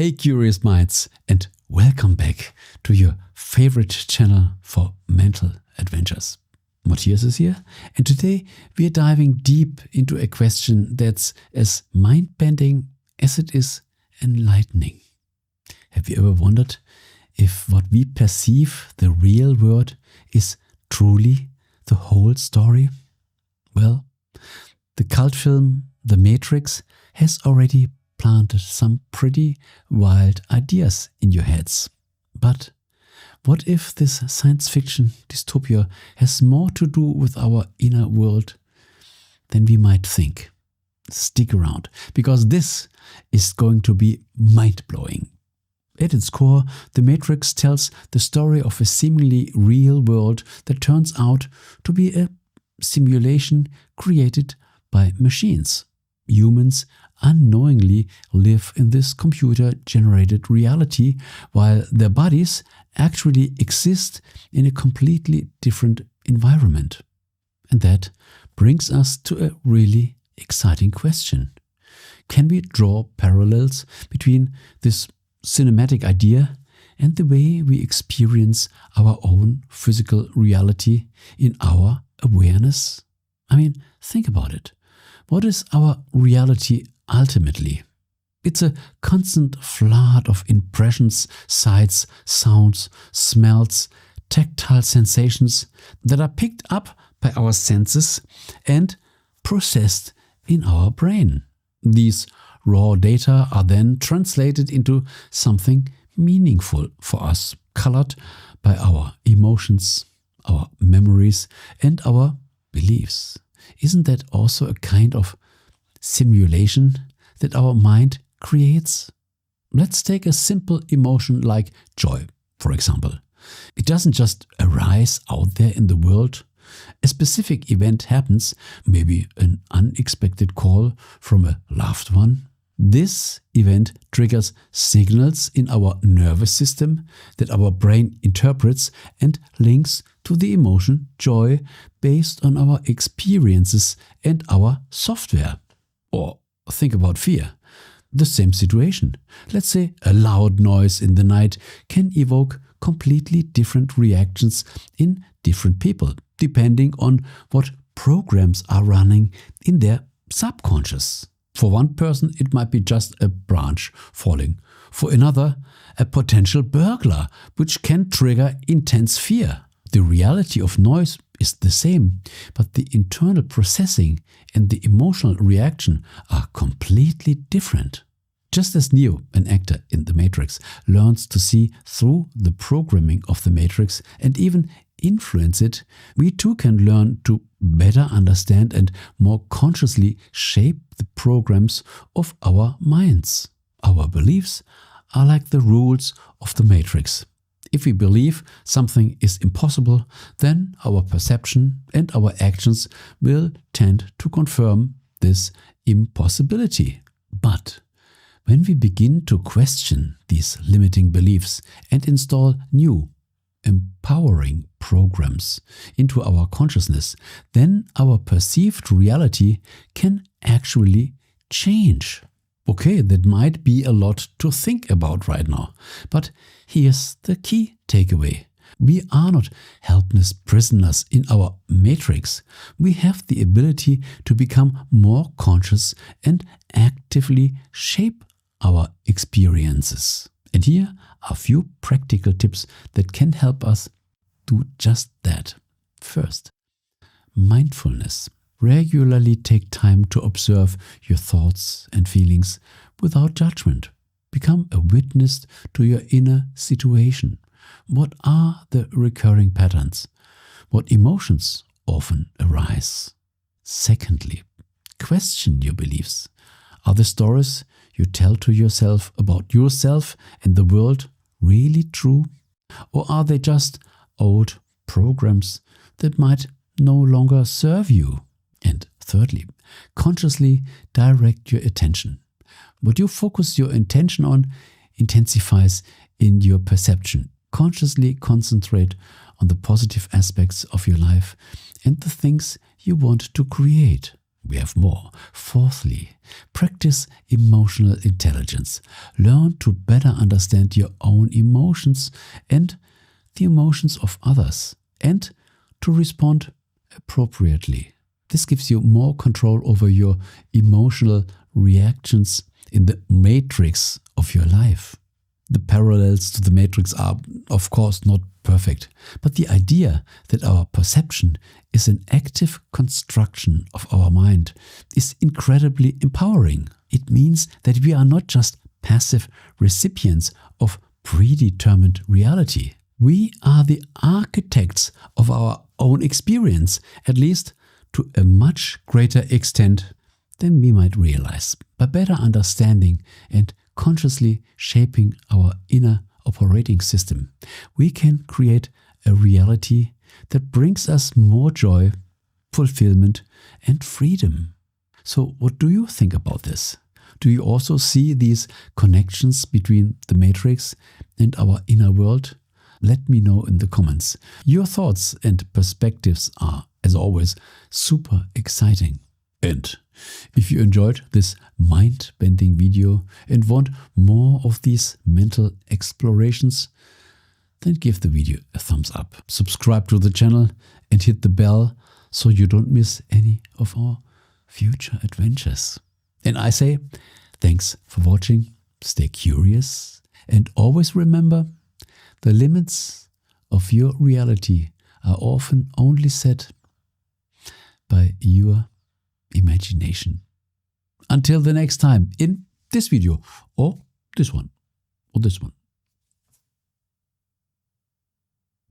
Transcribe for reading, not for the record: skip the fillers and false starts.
Hey curious minds, and welcome back to your favorite channel for mental adventures. Matthias is here, and today we are diving deep into a question that's as mind-bending as it is enlightening. Have you ever wondered if what we perceive the real world is truly the whole story? Well, the cult film The Matrix has already planted some pretty wild ideas in your heads. But what if this science fiction dystopia has more to do with our inner world than we might think? Stick around, because this is going to be mind-blowing. At its core, The Matrix tells the story of a seemingly real world that turns out to be a simulation created by machines. Humans unknowingly live in this computer-generated reality while their bodies actually exist in a completely different environment. And that brings us to a really exciting question. Can we draw parallels between this cinematic idea and the way we experience our own physical reality in our awareness? I mean, think about it. What is our reality ultimately? It's a constant flood of impressions, sights, sounds, smells, tactile sensations that are picked up by our senses and processed in our brain. These raw data are then translated into something meaningful for us, colored by our emotions, our memories, and our beliefs. Isn't that also a kind of simulation that our mind creates? Let's take a simple emotion like joy, for example. It doesn't just arise out there in the world. A specific event happens, maybe an unexpected call from a loved one. This event triggers signals in our nervous system that our brain interprets and links to the emotion joy based on our experiences and our software. Or think about fear. The same situation. Let's say a loud noise in the night can evoke completely different reactions in different people, depending on what programs are running in their subconscious. For one person, it might be just a branch falling. For another, a potential burglar, which can trigger intense fear. The reality of noise is the same, but the internal processing and the emotional reaction are completely different. Just as Neo, an actor in The Matrix, learns to see through the programming of the Matrix and even influence it, we too can learn to better understand and more consciously shape the programs of our minds. Our beliefs are like the rules of the Matrix. If we believe something is impossible, then our perception and our actions will tend to confirm this impossibility. But when we begin to question these limiting beliefs and install new, empowering programs into our consciousness, then our perceived reality can actually change. Okay, that might be a lot to think about right now, but here's the key takeaway. We are not helpless prisoners in our matrix. We have the ability to become more conscious and actively shape our experiences. And here are a few practical tips that can help us do just that. First, mindfulness. Regularly take time to observe your thoughts and feelings without judgment. Become a witness to your inner situation. What are the recurring patterns? What emotions often arise? Secondly, question your beliefs. Are the stories you tell to yourself about yourself and the world really true? Or are they just old programs that might no longer serve you? And thirdly, consciously direct your attention. What you focus your intention on intensifies in your perception. Consciously concentrate on the positive aspects of your life and the things you want to create. we have more. Fourthly, practice emotional intelligence. Learn to better understand your own emotions and the emotions of others, and to respond appropriately. This gives you more control over your emotional reactions in the matrix of your life. The parallels to the matrix are, of course, not perfect, but the idea that our perception is an active construction of our mind is incredibly empowering. It means that we are not just passive recipients of predetermined reality. We are the architects of our own experience, at least to a much greater extent than we might realize. By better understanding and consciously shaping our inner operating system, we can create a reality that brings us more joy, fulfillment, and freedom. So, what do you think about this? Do you also see these connections between the matrix and our inner world? Let me know in the comments. Your thoughts and perspectives are, as always, super exciting. And if you enjoyed this mind-bending video and want more of these mental explorations, then give the video a thumbs up. Subscribe to the channel and hit the bell so you don't miss any of our future adventures. And I say, thanks for watching, stay curious, and always remember, the limits of your reality are often only set by your imagination. Until the next time, in this video, or this one, or this one.